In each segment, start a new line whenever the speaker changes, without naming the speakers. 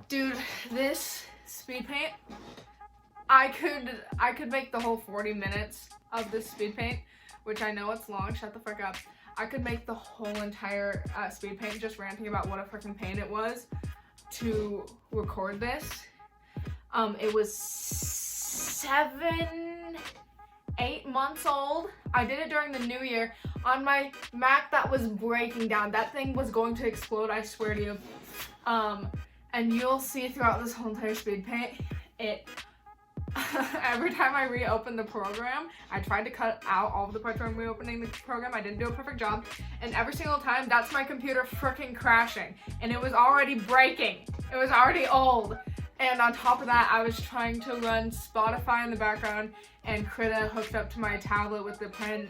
Dude, this speed paint, I could make the whole 40 minutes of this speed paint, which I know it's long, shut the frick up. I could make the whole entire speed paint just ranting about what a freaking pain it was to record this. It was 8 months old. I did it during the new year on my Mac that was breaking down. That thing was going to explode, I swear to you. And you'll see throughout this whole entire speed paint, every time I reopened the program, I tried to cut out all of the parts where I'm reopening the program. I didn't do a perfect job. And every single time, that's my computer freaking crashing. And it was already breaking. It was already old. And on top of that, I was trying to run Spotify in the background and Krita hooked up to my tablet with the pen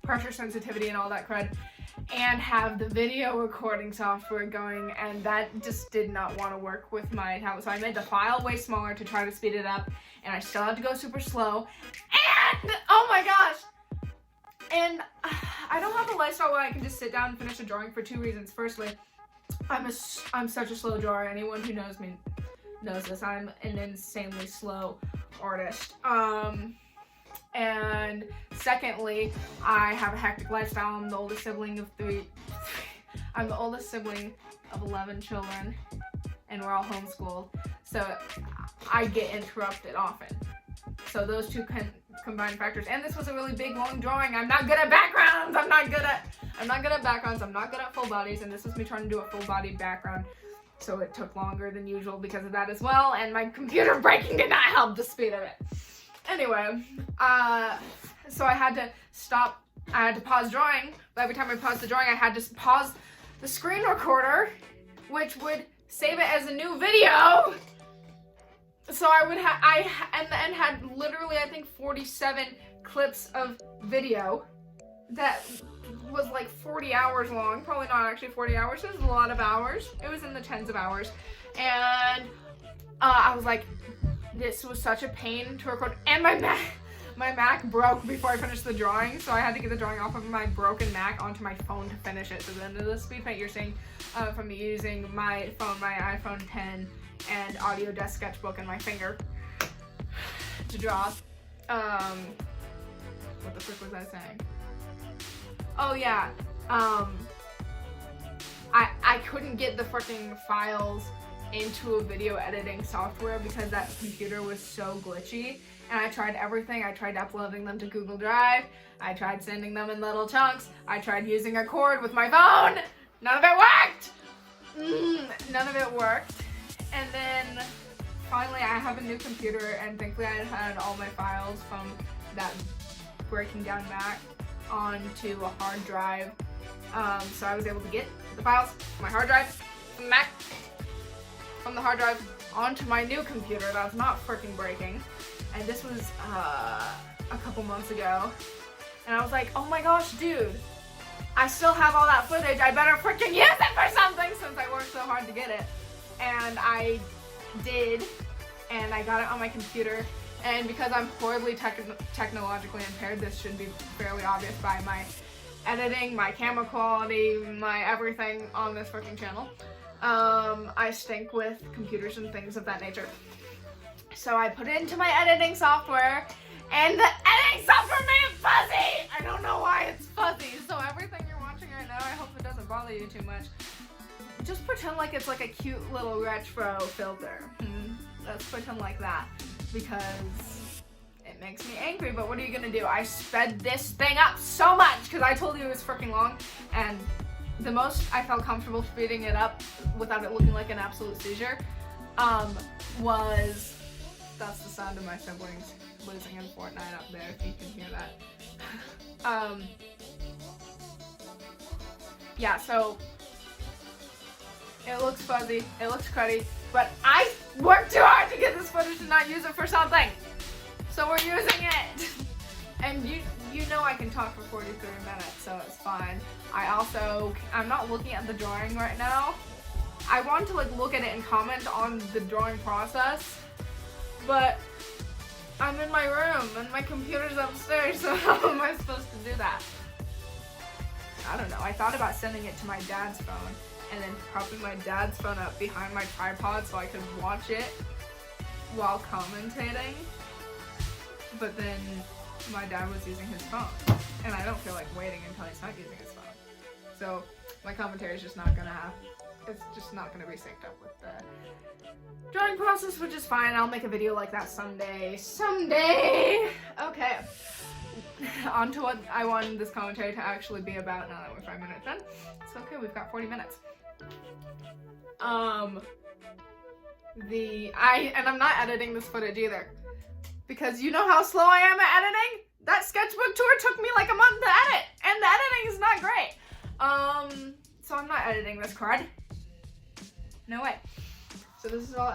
pressure sensitivity and all that crud, and have the video recording software going, and that just did not want to work with my tablet. So I made the file way smaller to try to speed it up, and I still had to go super slow. And oh my gosh! And I don't have a lifestyle where I can just sit down and finish a drawing for 2 reasons. Firstly, I'm such a slow drawer. Anyone who knows me knows this. I'm an insanely slow artist. And secondly, I have a hectic lifestyle. I'm the oldest sibling of 3. I'm the oldest sibling of 11 children, and we're all homeschooled. So I get interrupted often. So those two combined factors. And this was a really big, long drawing. I'm not good at backgrounds. I'm not good at backgrounds. I'm not good at full bodies. And this was me trying to do a full body background. So it took longer than usual because of that as well. And my computer breaking did not help the speed of it. Anyway, so I had to pause drawing, but every time I paused the drawing, I had to pause the screen recorder, which would save it as a new video. So I had literally, I think, 47 clips of video that was like 40 hours long. Probably not actually 40 hours, it was a lot of hours. It was in the tens of hours. And I was like, this was such a pain to record, and my Mac broke before I finished the drawing, so I had to get the drawing off of my broken Mac onto my phone to finish it. So the end of the speed paint you're seeing from me using my phone, my iPhone 10, and Audio Desk Sketchbook and my finger to draw. What the frick was I saying? Oh yeah, I couldn't get the freaking files into a video editing software because that computer was so glitchy, and I tried everything. I tried uploading them to Google Drive, I tried sending them in little chunks, I tried using a cord with my phone, none of it worked! None of it worked. And then finally I have a new computer, and thankfully I had all my files from that breaking down Mac onto a hard drive, so I was able to get the files from my hard drive from the Mac, from the hard drive onto my new computer that's not freaking breaking. And this was a couple months ago, and I was like, oh my gosh, dude, I still have all that footage, I better freaking use it for something since I worked so hard to get it. And I did, and I got it on my computer, and because I'm horribly technologically impaired, this should be fairly obvious by my editing, my camera quality, my everything on this freaking channel. I stink with computers and things of that nature. So I put it into my editing software, and the editing software made it fuzzy! I don't know why it's fuzzy. So everything you're watching right now, I hope it doesn't bother you too much. Just pretend like it's like a cute little retro filter. Let's pretend like that, because it makes me angry, but what are you gonna do? I sped this thing up so much because I told you it was freaking long, and the most I felt comfortable speeding it up without it looking like an absolute seizure was, that's the sound of my siblings losing in Fortnite up there, if you can hear that. Yeah, so it looks fuzzy, it looks cruddy, but I worked too hard to get this footage and not use it for something. So we're using it. And you know I can talk for 43 minutes, so it's fine. I'm not looking at the drawing right now. I want to like look at it and comment on the drawing process, but I'm in my room and my computer's upstairs, so how am I supposed to do that? I don't know. I thought about sending it to my dad's phone, and then propping my dad's phone up behind my tripod so I could watch it while commentating. But then my dad was using his phone, and I don't feel like waiting until he's not using his phone. So my commentary is just not gonna have, it's just not gonna be synced up with the drawing process, which is fine. I'll make a video like that someday. Okay. On to what I wanted this commentary to actually be about now that we're 5 minutes in. It's okay, we've got 40 minutes. And I'm not editing this footage either. Because you know how slow I am at editing? That sketchbook tour took me like a month to edit, and the editing is not great. So I'm not editing this crud. No way. So this is all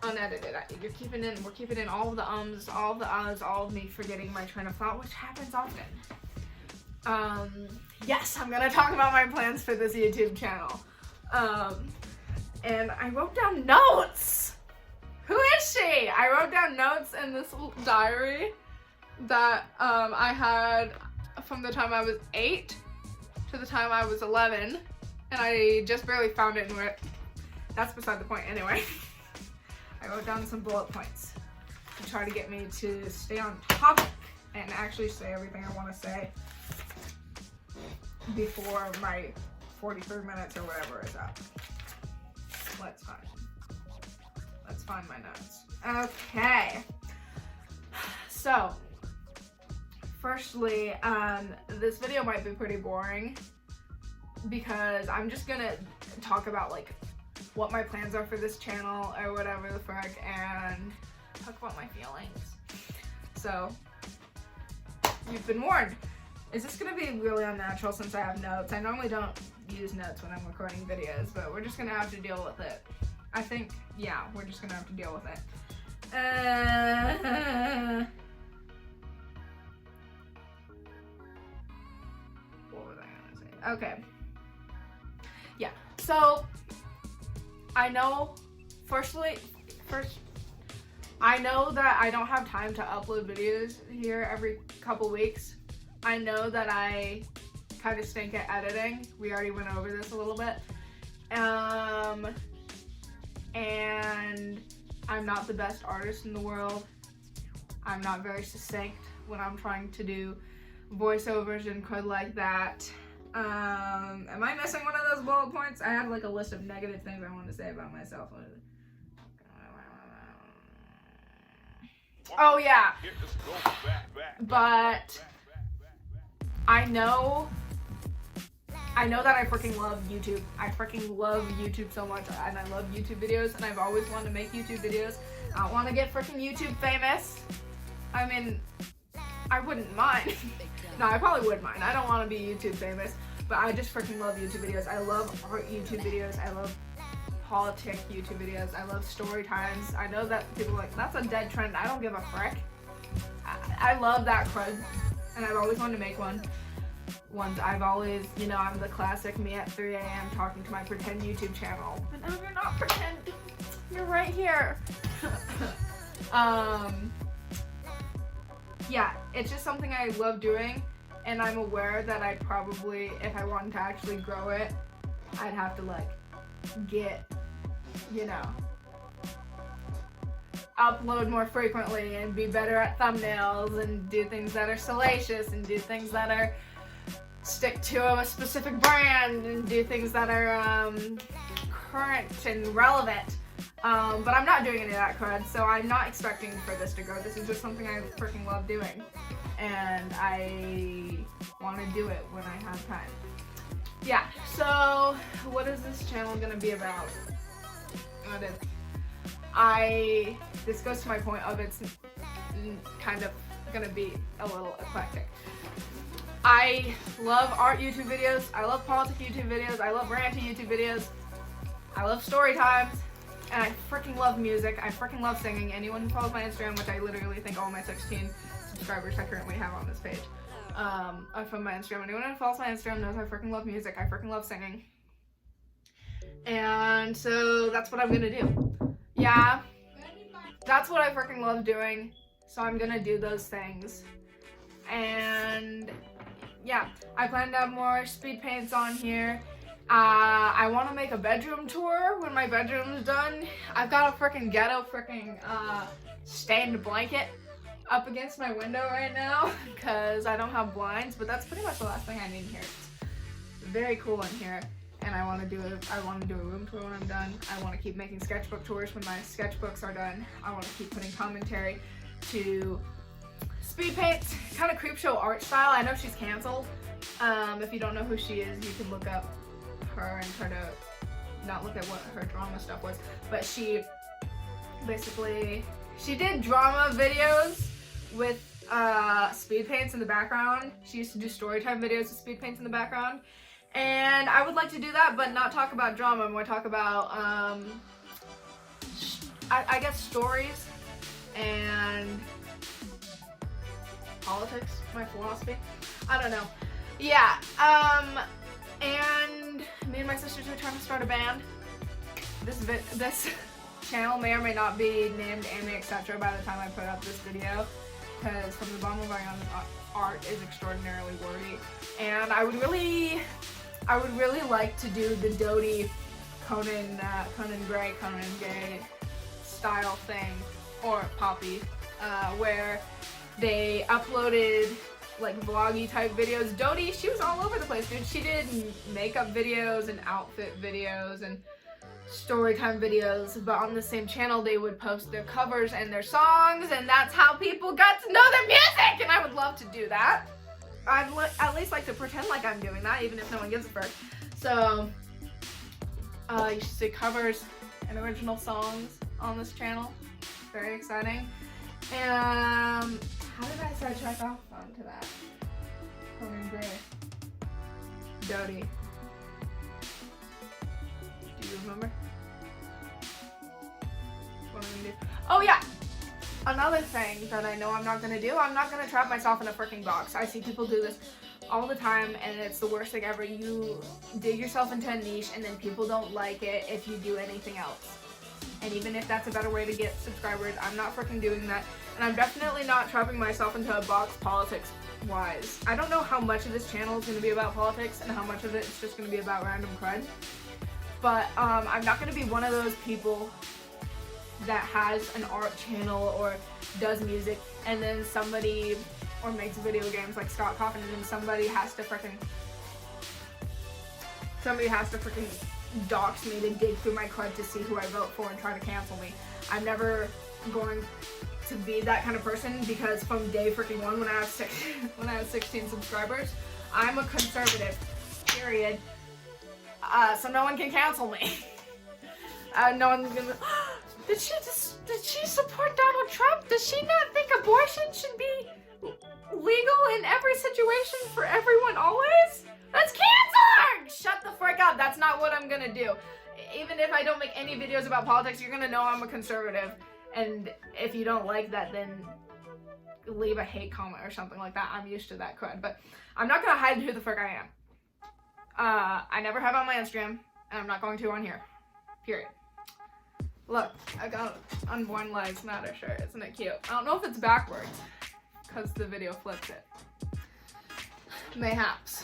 unedited. We're keeping in all of the ums, all of the ahs, all of me forgetting my train of thought, which happens often. Yes, I'm gonna talk about my plans for this YouTube channel. And I wrote down notes. Who is she? I wrote down notes in this little diary that I had from the time I was 8 to the time I was 11, and I just barely found it, and that's beside the point anyway. I wrote down some bullet points to try to get me to stay on topic and actually say everything I want to say before my 43 minutes or whatever is up. Let's find my notes. Okay. So, firstly, this video might be pretty boring because I'm just gonna talk about like what my plans are for this channel or whatever the frick, and talk about my feelings. So, you've been warned. Is this gonna be really unnatural since I have notes? I normally don't use notes when I'm recording videos, but we're just gonna have to deal with it. I think, yeah, we're just gonna have to deal with it. What was I gonna say? Okay. Yeah, so I know, I know that I don't have time to upload videos here every couple weeks. I know that I kind of stink at editing. We already went over this a little bit. And I'm not the best artist in the world. I'm not very succinct when I'm trying to do voiceovers and crud like that. Am I missing one of those bullet points? I had like a list of negative things I wanted to say about myself. Oh yeah. But I know that I freaking love YouTube. I freaking love YouTube so much, and I love YouTube videos, and I've always wanted to make YouTube videos. I don't want to get freaking YouTube famous. I mean, I wouldn't mind. No, I probably would mind. I don't want to be YouTube famous, but I just freaking love YouTube videos. I love art YouTube videos. I love politics YouTube videos. I love story times. I know that people are like, that's a dead trend. I don't give a frick. I love that crud, and I've always wanted to make ones. I've always, you know, I'm the classic me at 3 a.m. talking to my pretend YouTube channel. But no, you're not pretend. You're right here. Yeah, it's just something I love doing, and I'm aware that I'd probably, if I wanted to actually grow it, I'd have to like get, you know, upload more frequently and be better at thumbnails and do things that are salacious and do things that are stick to a specific brand and do things that are current and relevant. But I'm not doing any of that crud, so I'm not expecting for this to grow. This is just something I freaking love doing, and I want to do it when I have time. Yeah, so what is this channel gonna be about? This goes to my point of it's kind of gonna be a little eclectic. I love art YouTube videos, I love politics YouTube videos, I love ranting YouTube videos, I love story times, and I freaking love music. I freaking love singing. Anyone who follows my Instagram, which I literally think all my 16 subscribers I currently have on this page are from my Instagram. Anyone who follows my Instagram knows I freaking love music. I freaking love singing. And so that's what I'm gonna do. Yeah, that's what I freaking love doing. So I'm gonna do those things. And yeah, I plan to have more speed paints on here. I want to make a bedroom tour when my bedroom's done. I've got a freaking ghetto stained blanket up against my window right now because I don't have blinds, but that's pretty much the last thing I need here. It's very cool in here, and I want to do a room tour when I'm done. I want to keep making sketchbook tours when my sketchbooks are done. I want to keep putting commentary to speed paint, kind of creep show art style. I know she's canceled. If you don't know who she is, you can look up her and try to not look at what her drama stuff was, but she did drama videos with speed paints in the background. She used to do storytime videos with speed paints in the background, and I would like to do that, but not talk about drama, more talk about I guess stories and politics, my philosophy. I don't know. Yeah, and me and my sisters are trying to start a band. This channel may or may not be named Amy Etc. by the time I put up this video, because From the Bottom of my art is extraordinarily wordy, and I would really like to do the Dodie Conan Gray style thing, or Poppy, where they uploaded like vloggy type videos. Dodie, she was all over the place, dude. She did makeup videos and outfit videos and storytime videos, but on the same channel they would post their covers and their songs, and that's how people got to know their music, and I would love to do that. I'd at least like to pretend like I'm doing that, even if no one gives a fuck. So you should see covers and original songs on this channel. Very exciting. And how did I sidetrack off onto that? Conan Gray. Dodie. Do you remember? What I'm gonna do? Oh yeah! Another thing that I know I'm not gonna do, I'm not gonna trap myself in a freaking box. I see people do this all the time, and it's the worst thing ever. You dig yourself into a niche, and then people don't like it if you do anything else. And even if that's a better way to get subscribers, I'm not freaking doing that. And I'm definitely not trapping myself into a box politics-wise. I don't know how much of this channel is going to be about politics and how much of it is just going to be about random crud. But I'm not going to be one of those people that has an art channel or does music and then somebody, or makes video games like Scott Coffin, and then somebody has to freaking dox me to dig through my crud to see who I vote for and try to cancel me. I'm never going to be that kind of person, because from day freaking one, when I was 16 subscribers, I'm a conservative, period. So no one can cancel me. No one's gonna. Did she support Donald Trump? Does she not think abortion should be legal in every situation for everyone always? That's cancer! Shut the frick up. That's not what I'm gonna do. Even if I don't make any videos about politics, you're gonna know I'm a conservative. And if you don't like that, then leave a hate comment or something like that. I'm used to that crud. But I'm not gonna hide who the frick I am. I never have on my Instagram, and I'm not going to on here. Period. Look, I got unborn legs matter shirt. Isn't it cute? I don't know if it's backwards, because the video flips it. Mayhaps.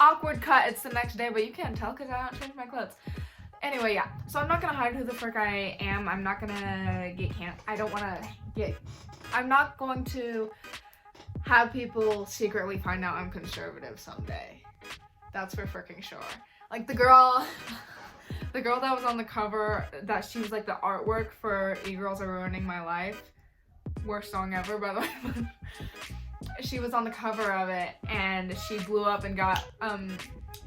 Awkward cut, it's the next day, but you can't tell because I don't change my clothes. Anyway, yeah, so I'm not gonna hide who the frick I am. I'm not gonna get I'm not going to have people secretly find out I'm conservative someday. That's for freaking sure. Like the girl that was on the cover, that she was like the artwork for E-Girls Are Ruining My Life. Worst song ever, by the way. She was on the cover of it, and she blew up and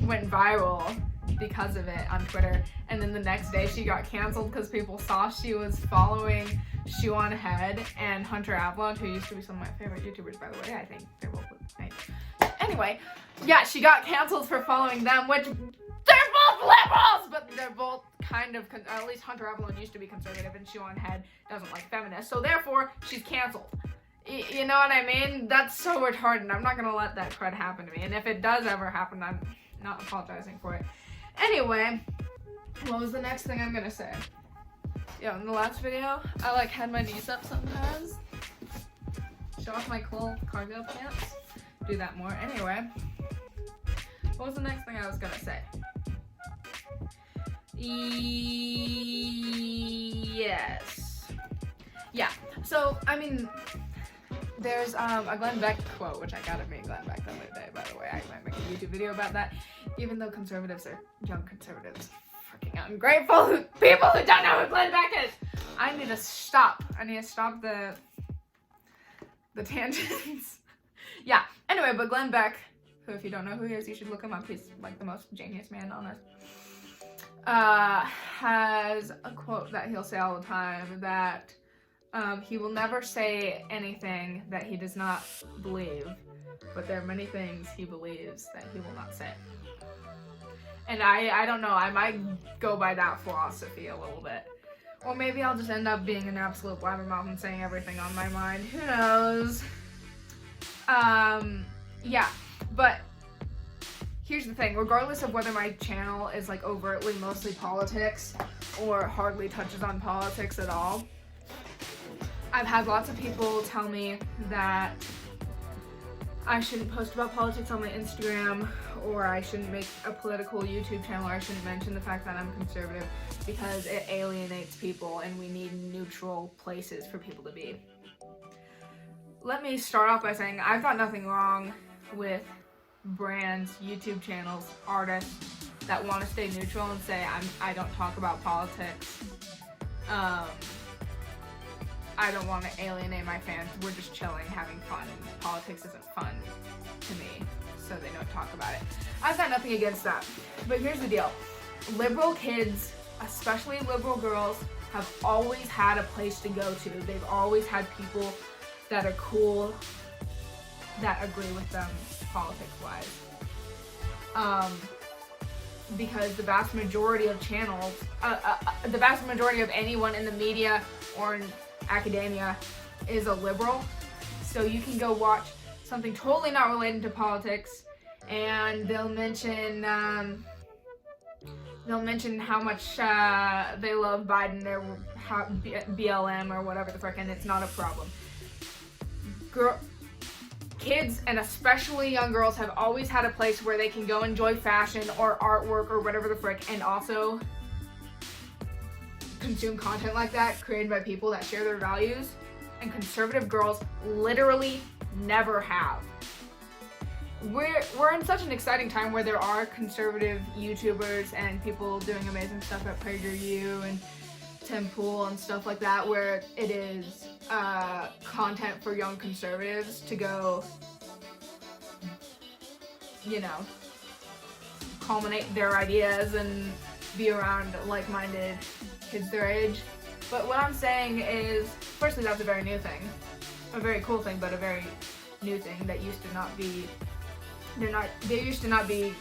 went viral because of it on Twitter. And then the next day she got canceled because people saw she was following Shoe on Head and Hunter Avalon, who used to be some of my favorite YouTubers, by the way. I think they're both nice. Anyway, yeah, she got canceled for following them, which they're both liberals, but they're both kind of, at least Hunter Avalon used to be conservative, and Shoe on Head doesn't like feminists, so therefore she's canceled. You know what I mean? That's so retarded. I'm not gonna let that crud happen to me. And if it does ever happen, I'm not apologizing for it. Anyway, what was the next thing I'm gonna say? Yeah, in the last video, I like had my knees up sometimes. Show off my cool cargo pants. Do that more. Anyway, what was the next thing I was gonna say? Yes. Yeah. So, I mean, there's a Glenn Beck quote, which I gotta meet Glenn Beck the other day, by the way. I might make a YouTube video about that. Even though conservatives are young conservatives, freaking ungrateful people who don't know who Glenn Beck is. I need to stop. The tangents. Yeah. Anyway, but Glenn Beck, who, if you don't know who he is, you should look him up. He's like the most genius man on earth. Has a quote that he'll say all the time that he will never say anything that he does not believe, but there are many things he believes that he will not say. And I don't know, I might go by that philosophy a little bit. Or maybe I'll just end up being an absolute blabbermouth and saying everything on my mind. Who knows? Yeah, but here's the thing. Regardless of whether my channel is like overtly mostly politics or hardly touches on politics at all, I've had lots of people tell me that I shouldn't post about politics on my Instagram, or I shouldn't make a political YouTube channel, or I shouldn't mention the fact that I'm conservative because it alienates people and we need neutral places for people to be. Let me start off by saying I've got nothing wrong with brands, YouTube channels, artists that want to stay neutral and say I don't talk about politics. I don't want to alienate my fans. We're just chilling, having fun. Politics isn't fun to me, so they don't talk about it. I've got nothing against that. But here's the deal. Liberal kids, especially liberal girls, have always had a place to go to. They've always had people that are cool, that agree with them politics-wise. Because the vast majority of channels, the vast majority of anyone in the media or in academia is a liberal. So you can go watch something totally not related to politics and they'll mention how much they love Biden or BLM or whatever the frick, and it's not a problem. Kids, and especially young girls, have always had a place where they can go enjoy fashion or artwork or whatever the frick, and also consume content like that created by people that share their values. And conservative girls literally never have. We're in such an exciting time where there are conservative YouTubers and people doing amazing stuff at PragerU and Tim Pool and stuff like that, where it is content for young conservatives to go, you know, culminate their ideas and be around like-minded kids their age. But what I'm saying is, firstly, that's a very new thing, a very cool thing, but a very new thing that used to not be. There used to not be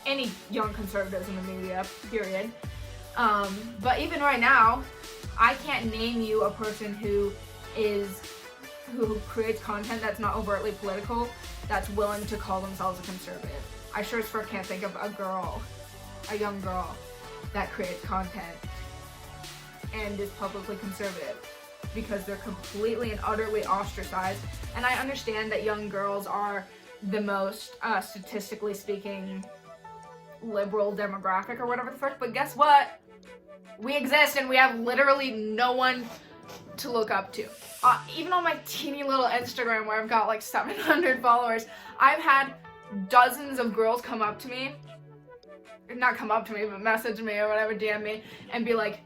any young conservatives in the media, period. But even right now, I can't name you a person who creates content that's not overtly political, that's willing to call themselves a conservative. I sure as fuck can't think of a young girl that creates content and is publicly conservative, because they're completely and utterly ostracized. And I understand that young girls are the most, statistically speaking, liberal demographic or whatever the frick, but guess what? We exist and we have literally no one to look up to. Even on my teeny little Instagram where I've got like 700 followers, I've had dozens of girls come up to me, not come up to me, but message me or whatever, DM me, and be like,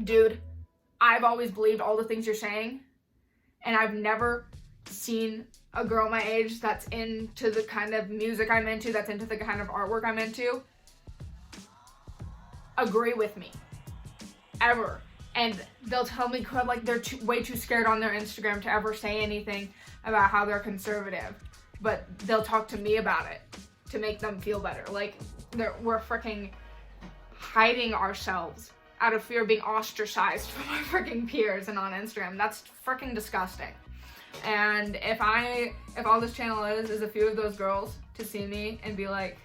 dude, I've always believed all the things you're saying, and I've never seen a girl my age that's into the kind of music I'm into, that's into the kind of artwork I'm into, agree with me. Ever. And they'll tell me like they're way too scared on their Instagram to ever say anything about how they're conservative, but they'll talk to me about it to make them feel better. Like we're freaking hiding ourselves out of fear of being ostracized from our freaking peers and on Instagram. That's freaking disgusting. And if all this channel is a few of those girls to see me and be like,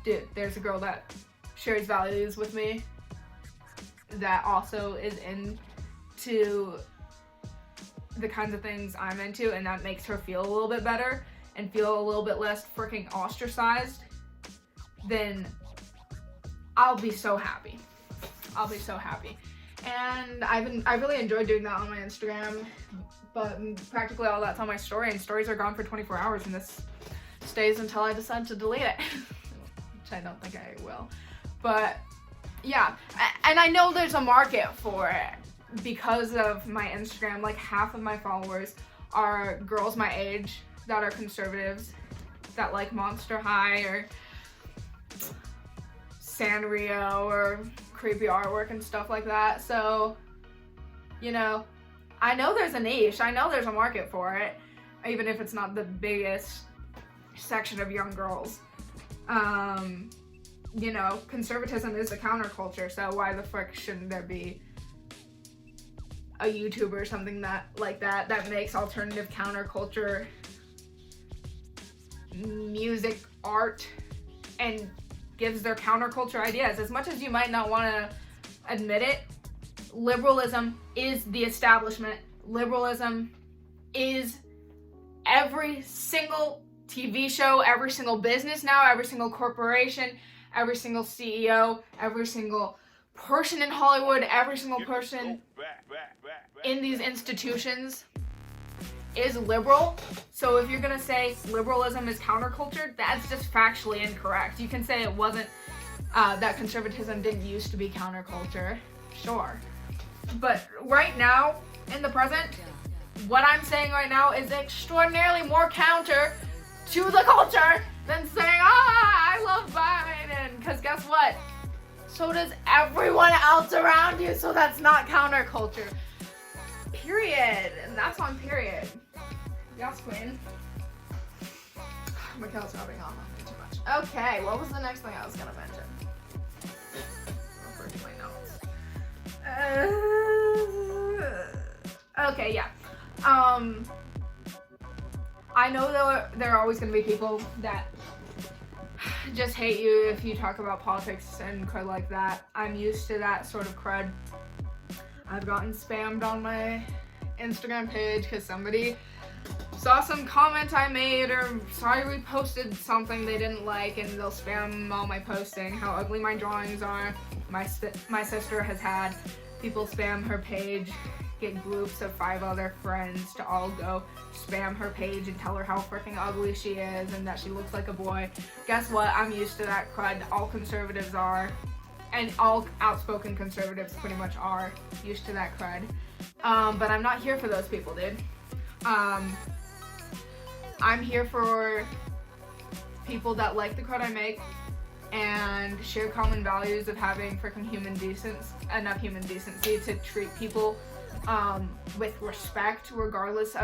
dude, there's a girl that shares values with me, that also is into the kinds of things I'm into, and that makes her feel a little bit better and feel a little bit less freaking ostracized, then I'll be so happy. I'll be so happy. And I really enjoyed doing that on my Instagram, but practically all that's on my story, and stories are gone for 24 hours, and this stays until I decide to delete it, which I don't think I will. But yeah, and I know there's a market for it because of my Instagram. Like half of my followers are girls my age that are conservatives, that like Monster High or Sanrio or creepy artwork and stuff like that. So, you know, I know there's a niche. I know there's a market for it, even if it's not the biggest section of young girls. You know, conservatism is a counterculture, so why the frick shouldn't there be a YouTuber or something that makes alternative counterculture music, art, and gives their counterculture ideas? As much as you might not want to admit it, liberalism is the establishment. Liberalism is every single TV show, every single business now, every single corporation, every single CEO, every single person in Hollywood, every single person in these institutions is liberal. So if you're gonna say liberalism is counterculture, that's just factually incorrect. You can say it wasn't, that conservatism didn't used to be counterculture, sure. But right now, in the present, what I'm saying right now is extraordinarily more counter to the culture than saying, I love Biden, because guess what? So does everyone else around you, so that's not counterculture. Period. And that's on period. Yes, queen. Mikhail's rubbing on me too much. Okay, what was the next thing I was gonna mention? Refer to my notes. Okay, yeah. I know there are always gonna be people that just hate you if you talk about politics and crud like that. I'm used to that sort of crud. I've gotten spammed on my Instagram page because somebody saw some comment I made or saw I reposted something they didn't like, and they'll spam all my posting, how ugly my drawings are. My sister has had people spam her page, get groups of 5 other friends to all go spam her page and tell her how freaking ugly she is and that she looks like a boy. Guess what? I'm used to that crud. All conservatives are, and all outspoken conservatives pretty much are used to that crud. But I'm not here for those people, dude. I'm here for people that like the crud I make and share common values of having freaking enough human decency to treat people with respect, regardless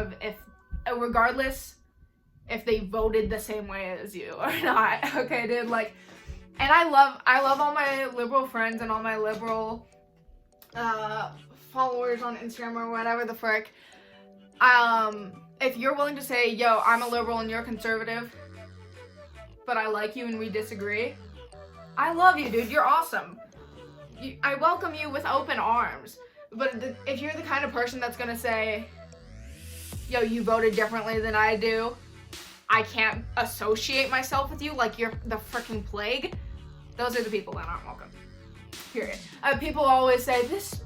if they voted the same way as you or not. Okay, dude, like, and I love all my liberal friends and all my liberal followers on Instagram or whatever the frick. If you're willing to say, yo, I'm a liberal and you're conservative, but I like you and we disagree, I love you, dude. You're awesome. I welcome you with open arms. But if you're the kind of person that's gonna say, yo, you voted differently than I do, I can't associate myself with you like you're the freaking plague, those are the people that aren't welcome. Period. People always say, this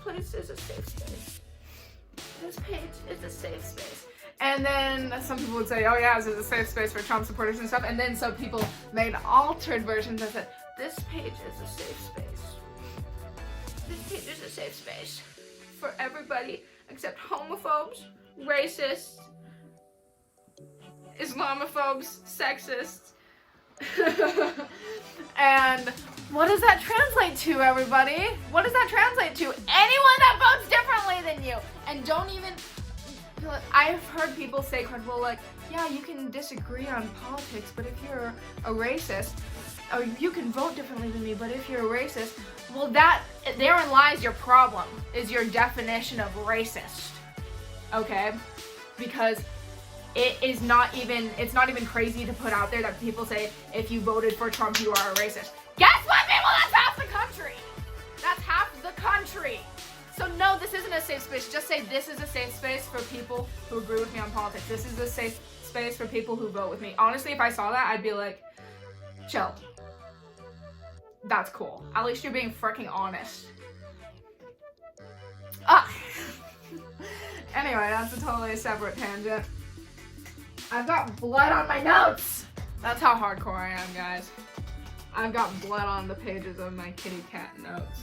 place is a safe space. This page is a safe space. And then some people would say, oh yeah, this is a safe space for Trump supporters and stuff. And then some people made altered versions that said, this page is a safe space. This page is a safe space for everybody except homophobes, racists, Islamophobes, sexists. And what does that translate to, everybody? What does that translate to? Anyone that votes differently than you. And don't even... I've heard people say, well, like, yeah, you can disagree on politics, but if you're a racist, or you can vote differently than me, but if you're a racist, well, therein lies your problem, is your definition of racist, okay? Because it's not even crazy to put out there that people say, if you voted for Trump, you are a racist. Guess what, people? That's half the country! That's half the country! So no, this isn't a safe space. Just say this is a safe space for people who agree with me on politics. This is a safe space for people who vote with me. Honestly, if I saw that, I'd be like, chill. that's cool. At least you're being freaking honest. Ah! Anyway, that's a totally separate tangent. I've got blood on my notes! That's how hardcore I am, guys. I've got blood on the pages of my kitty cat notes.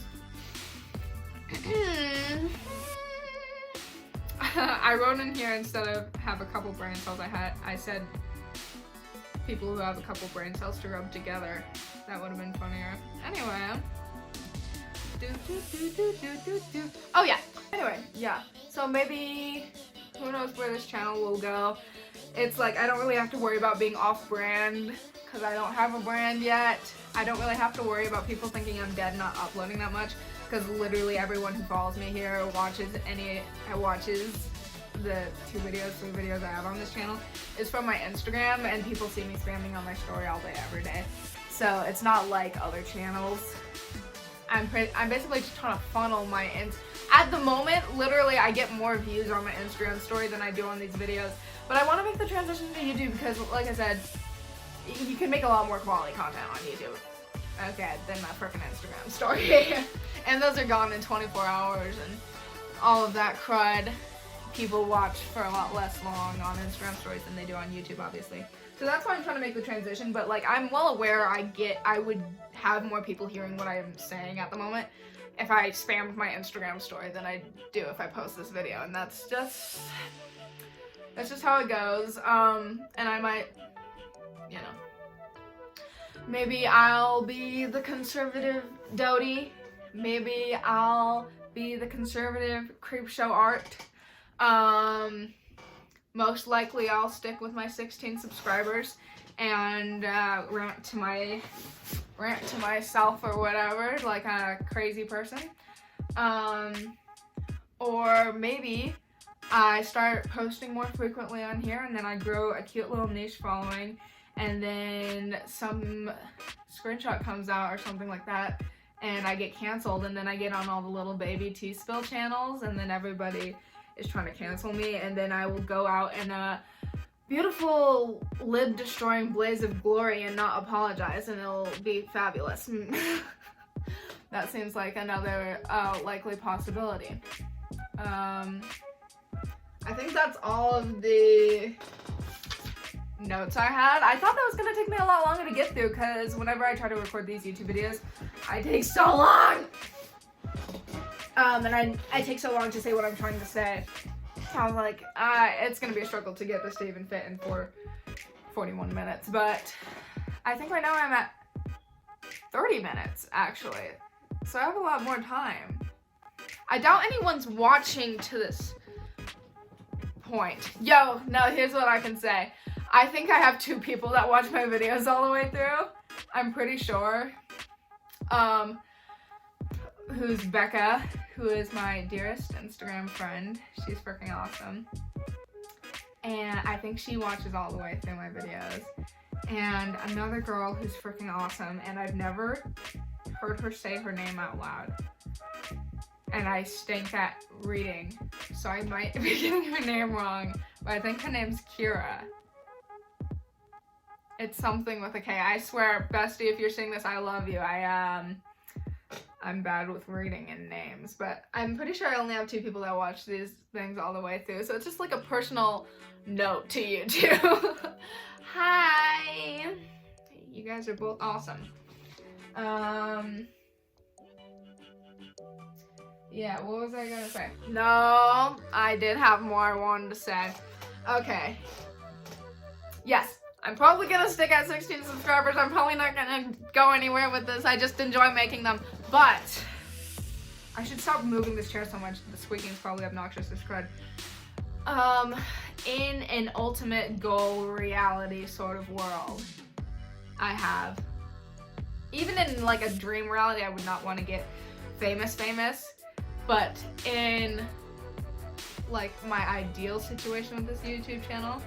I wrote in here, instead of have a couple brain cells, I said people who have a couple brain cells to rub together. That would have been funnier. Anyway. Oh yeah. Anyway, yeah. So maybe, who knows where this channel will go. It's like, I don't really have to worry about being off-brand because I don't have a brand yet. I don't really have to worry about people thinking I'm dead not uploading that much because literally everyone who follows me here watches the 3 videos I have on this channel is from my Instagram, and people see me spamming on my story all day, every day. So it's not like other channels. I'm basically just trying to funnel my at the moment, literally I get more views on my Instagram story than I do on these videos. But I want to make the transition to YouTube because, like I said, you can make a lot more quality content on YouTube, okay, than my freaking Instagram story. And those are gone in 24 hours and all of that crud. People watch for a lot less long on Instagram stories than they do on YouTube, obviously. So that's why I'm trying to make the transition, but like I'm well aware I would have more people hearing what I am saying at the moment if I spammed my Instagram story than I do if I post this video, and that's just how it goes. And I might, you know, maybe I'll be the conservative Dodie, maybe I'll be the conservative Creepshow Art. Most likely I'll stick with my 16 subscribers and rant to myself or whatever, like a crazy person. Or maybe I start posting more frequently on here and then I grow a cute little niche following, and then some screenshot comes out or something like that and I get canceled, and then I get on all the little baby tea spill channels and then everybody is trying to cancel me, and then I will go out in a beautiful lib-destroying blaze of glory and not apologize, and it'll be fabulous. That seems like another likely possibility. I think that's all of the notes I had. I thought that was going to take me a lot longer to get through because whenever I try to record these YouTube videos, I take so long! And I take so long to say what I'm trying to say. I was like, it's gonna be a struggle to get this to even fit in for 41 minutes, but I think right now I'm at 30 minutes, actually. So I have a lot more time. I doubt anyone's watching to this point. Yo, no, here's what I can say. I think I have 2 people that watch my videos all the way through. I'm pretty sure. Who's Becca, who is my dearest Instagram friend. She's freaking awesome. And I think she watches all the way through my videos. And another girl who's freaking awesome, and I've never heard her say her name out loud. And I stink at reading, so I might be getting her name wrong, but I think her name's Kira. It's something with a K. I swear, bestie, if you're seeing this, I love you. I'm bad with reading and names, but I'm pretty sure I only have 2 people that watch these things all the way through, so it's just like a personal note to you two. Hi! You guys are both awesome. Yeah, what was I gonna say? No, I did have more I wanted to say. Okay. Yes. I'm probably gonna stick at 16 subscribers. I'm probably not gonna go anywhere with this. I just enjoy making them. But I should stop moving this chair so much. The squeaking is probably obnoxious as crud. In an ultimate goal reality sort of world, I have, even in like a dream reality, I would not want to get famous, but in like my ideal situation with this YouTube channel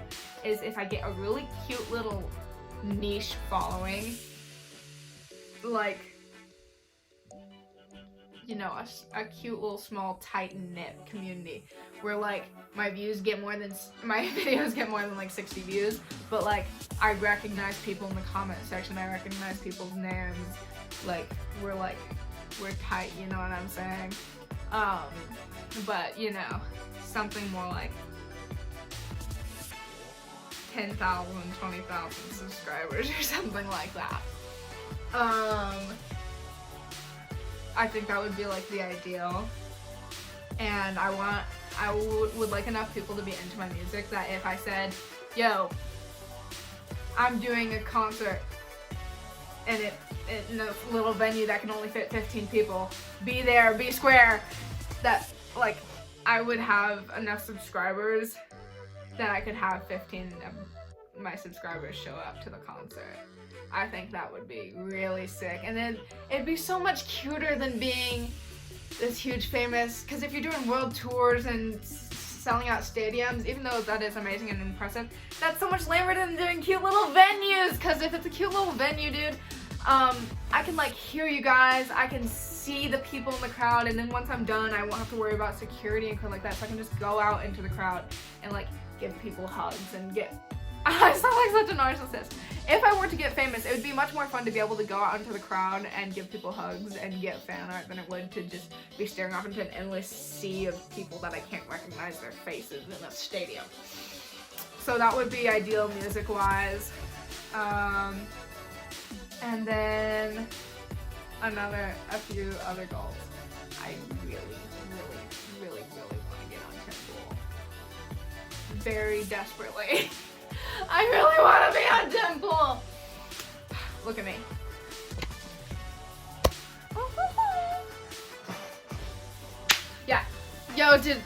is if I get a really cute little niche following, like you know, a cute little small tight-knit community where like my videos get more than like 60 views, but like I recognize people in the comment section, I recognize people's names, like we're tight, you know what I'm saying? But you know, something more like 10,000, 20,000 subscribers or something like that. I think that would be like the ideal, and I would like enough people to be into my music that if I said, yo, I'm doing a concert and it in a little venue that can only fit 15 people, be there, be square, that like I would have enough subscribers that I could have 15 of my subscribers show up to the concert. I think that would be really sick, and then it'd be so much cuter than being this huge famous, because if you're doing world tours and selling out stadiums, even though that is amazing and impressive, that's so much lamer than doing cute little venues, because if it's a cute little venue, dude, I can like hear you guys, I can see the people in the crowd, and then once I'm done, I won't have to worry about security and crap like that, so I can just go out into the crowd and like give people hugs and get... I sound like such a narcissist. If I were to get famous, it would be much more fun to be able to go out into the crowd and give people hugs and get fan art than it would to just be staring off into an endless sea of people that I can't recognize their faces in a stadium. So that would be ideal music-wise. And then a few other goals. I really want to get on Temple. Very desperately. I really want to be on Temple. Look at me. Yeah. Yo, dude.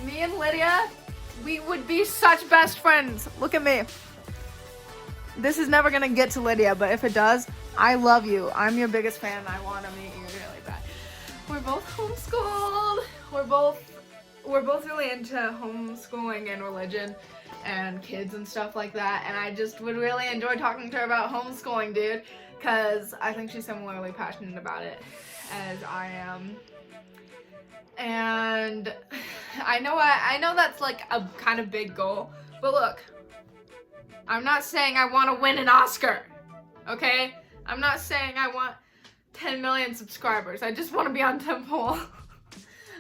Me and Lydia, we would be such best friends. Look at me. This is never gonna get to Lydia, but if it does, I love you. I'm your biggest fan. I want to meet you really bad. We're both homeschooled. We're both really into homeschooling and religion and kids and stuff like that, and I just would really enjoy talking to her about homeschooling, dude, because I think she's similarly passionate about it as I am. And I know that's like a kind of big goal, but look, I'm not saying I want to win an Oscar, okay? I'm not saying I want 10 million subscribers. I just want to be on Temple.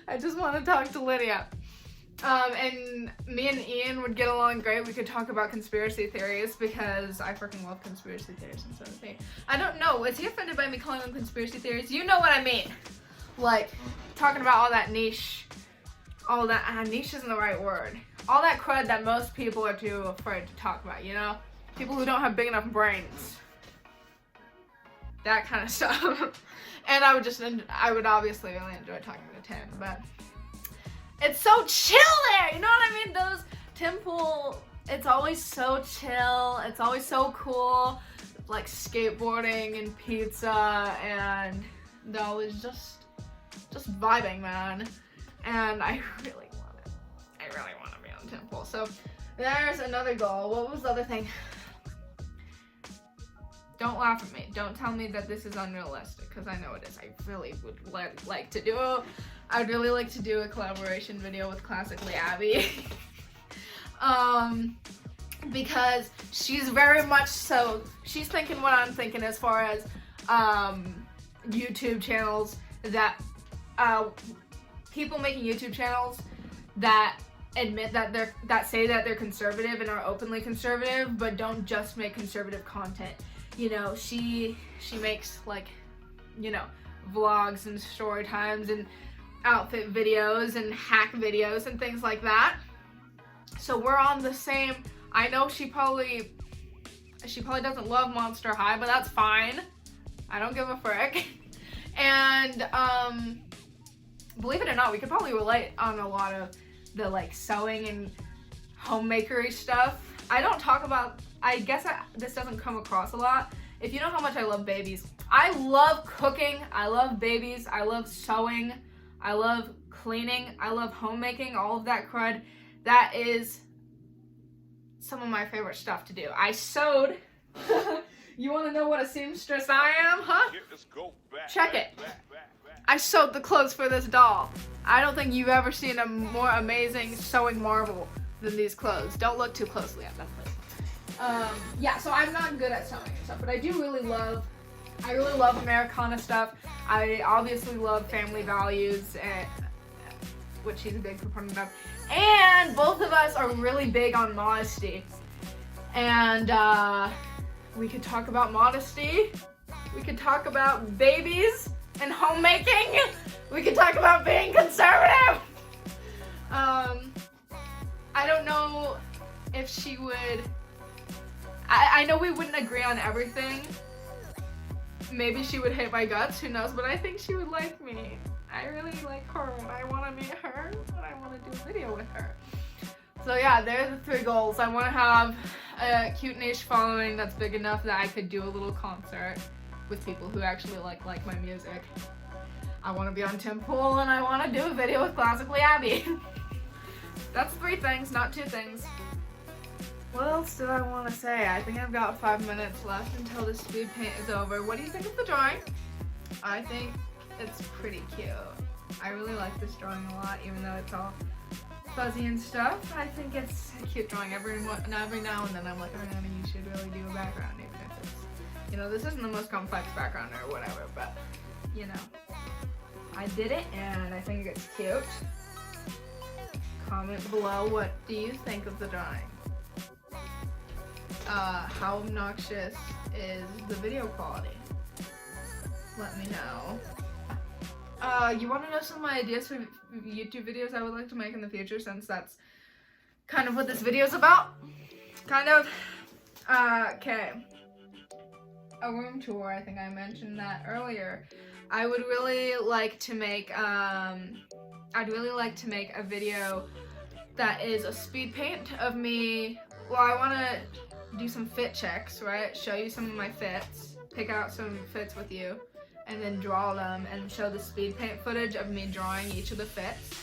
I just want to talk to Lydia. And me and Ian would get along great. We could talk about conspiracy theories because I freaking love conspiracy theories and so does he. I don't know, is he offended by me calling them conspiracy theories? You know what I mean. Like, talking about all that niche, niche isn't the right word. All that crud that most people are too afraid to talk about, you know? People who don't have big enough brains. That kind of stuff. And I would obviously really enjoy talking to Tim, but it's so chill there, you know what I mean? Those Temple, it's always so chill, it's always so cool, like skateboarding and pizza, and they're always just vibing, man. And I really want to be on Temple. So there's another goal. What was the other thing? Don't laugh at me. Don't tell me that this is unrealistic, because I know it is. I really would like to do it. I'd really like to do a collaboration video with Classically Abby. Because she's very much so, she's thinking what I'm thinking as far as YouTube channels that, people making YouTube channels that admit that say that they're conservative and are openly conservative, but don't just make conservative content. You know, she makes like, you know, vlogs and story times and outfit videos and hack videos and things like that. So we're on the same, I know she probably doesn't love Monster High, but that's fine. I don't give a frick. And believe it or not, we could probably relate on a lot of the like sewing and homemakery stuff. I don't talk about, I guess this doesn't come across a lot. If you know how much I love babies, I love cooking, I love babies, I love sewing, I love cleaning, I love homemaking, all of that crud. That is some of my favorite stuff to do. I sewed. You want to know what a seamstress I am, huh? Check it. I sewed the clothes for this doll. I don't think you've ever seen a more amazing sewing marvel than these clothes. Don't look too closely at them, please. Yeah, so I'm not good at sewing and stuff, but I really love Americana stuff. I obviously love family values, and which he's a big proponent of. And both of us are really big on modesty. And we could talk about modesty. We could talk about babies and homemaking. We could talk about being conservative. I don't know if she would. I know we wouldn't agree on everything. Maybe she would hate my guts, who knows, but I think she would like me. I really like her, and I want to meet her, and I want to do a video with her. So yeah, there's the 3 goals. I want to have a cute niche following that's big enough that I could do a little concert with people who actually like my music. I want to be on Tim Pool, and I want to do a video with Classically Abby. That's 3 things, not 2 things. What else do I want to say? I think I've got 5 minutes left until the speed paint is over. What do you think of the drawing? I think it's pretty cute. I really like this drawing a lot, even though it's all fuzzy and stuff. I think it's a cute drawing. Every now and then I'm like, oh, honey, you should really do a background, even if it's, you know, this isn't the most complex background or whatever, but, you know, I did it, and I think it's cute. Comment below, what do you think of the drawing? How obnoxious is the video quality? Let me know. You want to know some of my ideas for YouTube videos I would like to make in the future, since that's kind of what this video is about? Kind of. Okay. A room tour, I think I mentioned that earlier. I would really like to make, I'd really like to make a video that is a speed paint of me. Well, I want to do some fit checks, right? Show you some of my fits, pick out some fits with you, and then draw them and show the speed paint footage of me drawing each of the fits.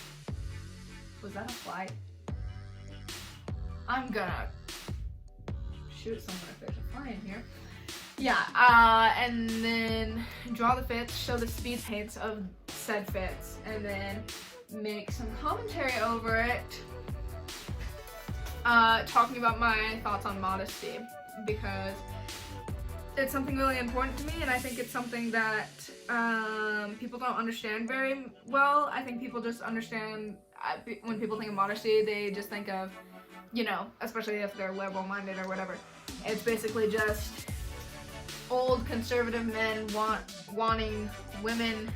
Was that a fly? I'm gonna shoot someone if there's a fly in here. Yeah, and then draw the fits, show the speed paints of said fits, and then make some commentary over it, talking about my thoughts on modesty, because it's something really important to me, and I think it's something that people don't understand very well. I think people just understand, when people think of modesty, they just think of, you know, especially if they're liberal-minded or whatever, it's basically just old conservative men wanting women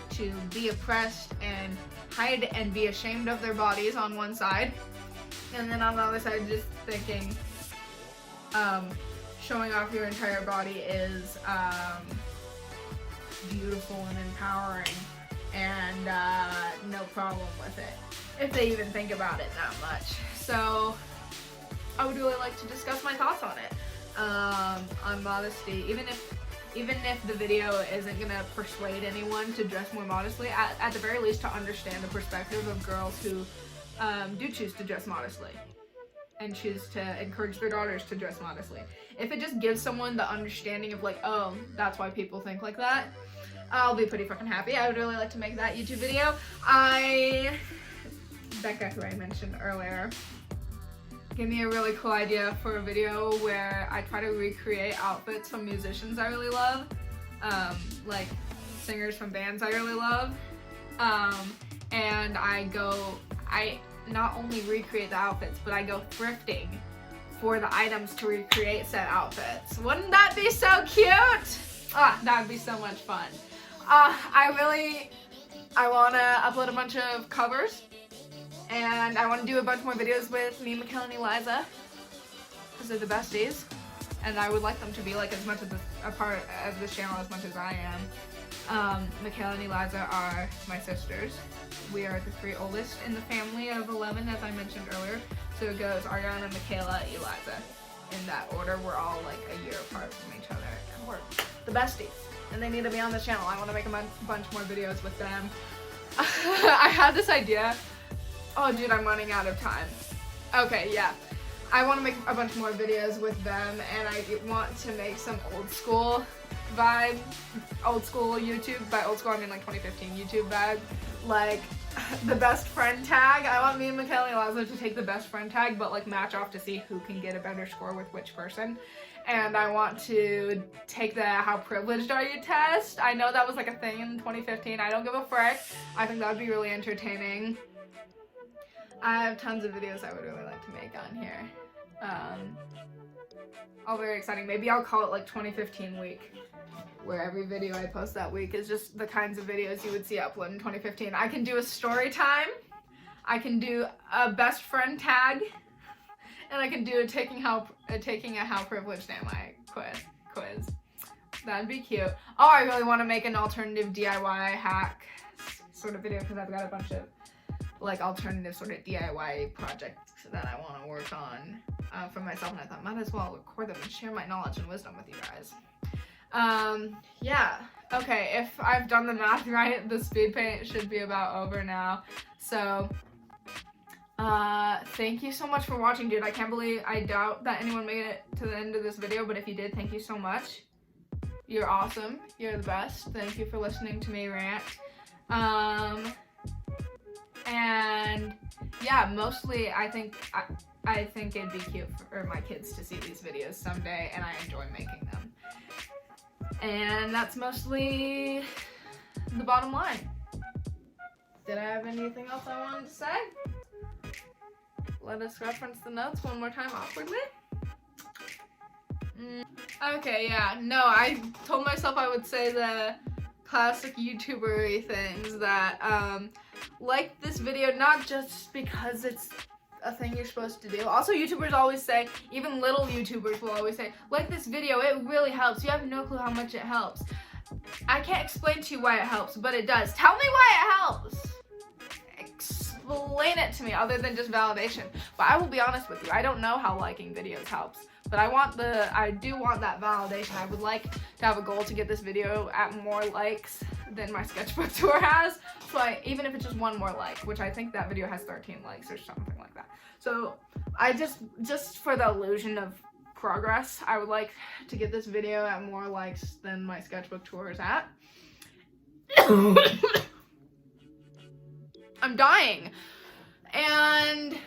to be oppressed and hide and be ashamed of their bodies on one side, and then on the other side just thinking showing off your entire body is beautiful and empowering, and no problem with it, if they even think about it that much. So I would really like to discuss my thoughts on it, on modesty, even if the video isn't gonna persuade anyone to dress more modestly, at the very least to understand the perspective of girls who do choose to dress modestly and choose to encourage their daughters to dress modestly. If it just gives someone the understanding of like, oh, that's why people think like that, I'll be pretty fucking happy. I would really like to make that YouTube video. That guy who I mentioned earlier gave me a really cool idea for a video where I try to recreate outfits from musicians I really love, like singers from bands I really love, and I not only recreate the outfits, but I go thrifting for the items to recreate said outfits. Wouldn't that be so cute? That would be so much fun. I want to upload a bunch of covers, and I want to do a bunch more videos with me, Michaela, and Eliza, because they're the besties, and I would like them to be like as much of a part of this channel as much as I am. Michaela and Eliza are my sisters. We are the 3 oldest in the family of 11, as I mentioned earlier. So it goes Ariana, Michaela, Eliza. In that order, we're all like a year apart from each other, and we're the besties. And they need to be on the channel. I want to make a bunch more videos with them. I had this idea. Oh, dude, I'm running out of time. Okay, yeah. I want to make a bunch more videos with them, and I want to make some old school vibe, old school YouTube. By old school I mean like 2015 YouTube vibe, like the best friend tag. I want me and Michaela Lazo to take the best friend tag, but like match off to see who can get a better score with which person. And I want to take the how privileged are you test. I know that was like a thing in 2015. I don't give a frick. I think that would be really entertaining. I have tons of videos I would really like to make on here. All very exciting. Maybe I'll call it like 2015 week, where every video I post that week is just the kinds of videos you would see upload in 2015. I can do a story time, I can do a best friend tag, and I can do a taking a how privileged am I quiz. That'd be cute. Oh, I really want to make an alternative DIY hack sort of video, because I've got a bunch of like alternative sort of DIY projects that I want to work on for myself, and I thought might as well record them and share my knowledge and wisdom with you guys. Yeah, okay, if I've done the math right, the speed paint should be about over now. So thank you so much for watching, dude. I doubt that anyone made it to the end of this video, but if you did, thank you so much. You're awesome. You're the best. Thank you for listening to me rant. And yeah, mostly I think it'd be cute for my kids to see these videos someday, and I enjoy making them. And that's mostly the bottom line. Did I have anything else I wanted to say? Let us reference the notes one more time awkwardly. Okay, yeah, no, I told myself I would say the classic YouTuber-y things that, like this video, not just because it's a thing you're supposed to do. Also, YouTubers always say, even little YouTubers will always say, like this video, it really helps. You have no clue how much it helps. I can't explain to you why it helps, but it does. Tell me why it helps. Explain it to me other than just validation. But I will be honest with you, I don't know how liking videos helps. But I do want that validation. I would like to have a goal to get this video at more likes than my sketchbook tour has. So even if it's just one more like, which I think that video has 13 likes or something like that. So I just for the illusion of progress, I would like to get this video at more likes than my sketchbook tour is at. I'm dying. And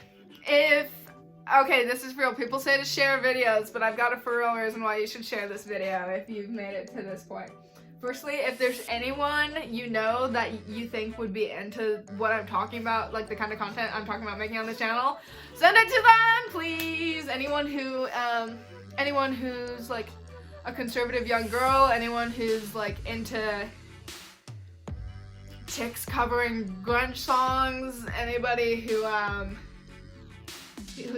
okay, this is real. People say to share videos, but I've got a for real reason why you should share this video if you've made it to this point. Firstly, if there's anyone you know that you think would be into what I'm talking about, like the kind of content I'm talking about making on this channel, send it to them, please. Anyone who's like a conservative young girl, anyone who's like into chicks covering grunge songs, anybody who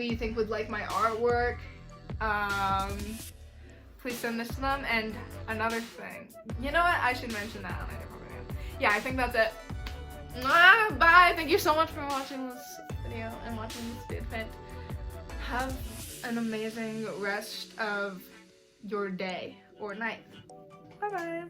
you think would like my artwork, please send this to them. And another thing, you know what, I should mention that on a different video. Yeah, I think that's it. Bye, thank you so much for watching this video and watching this speed paint. Have an amazing rest of your day or night. Bye bye.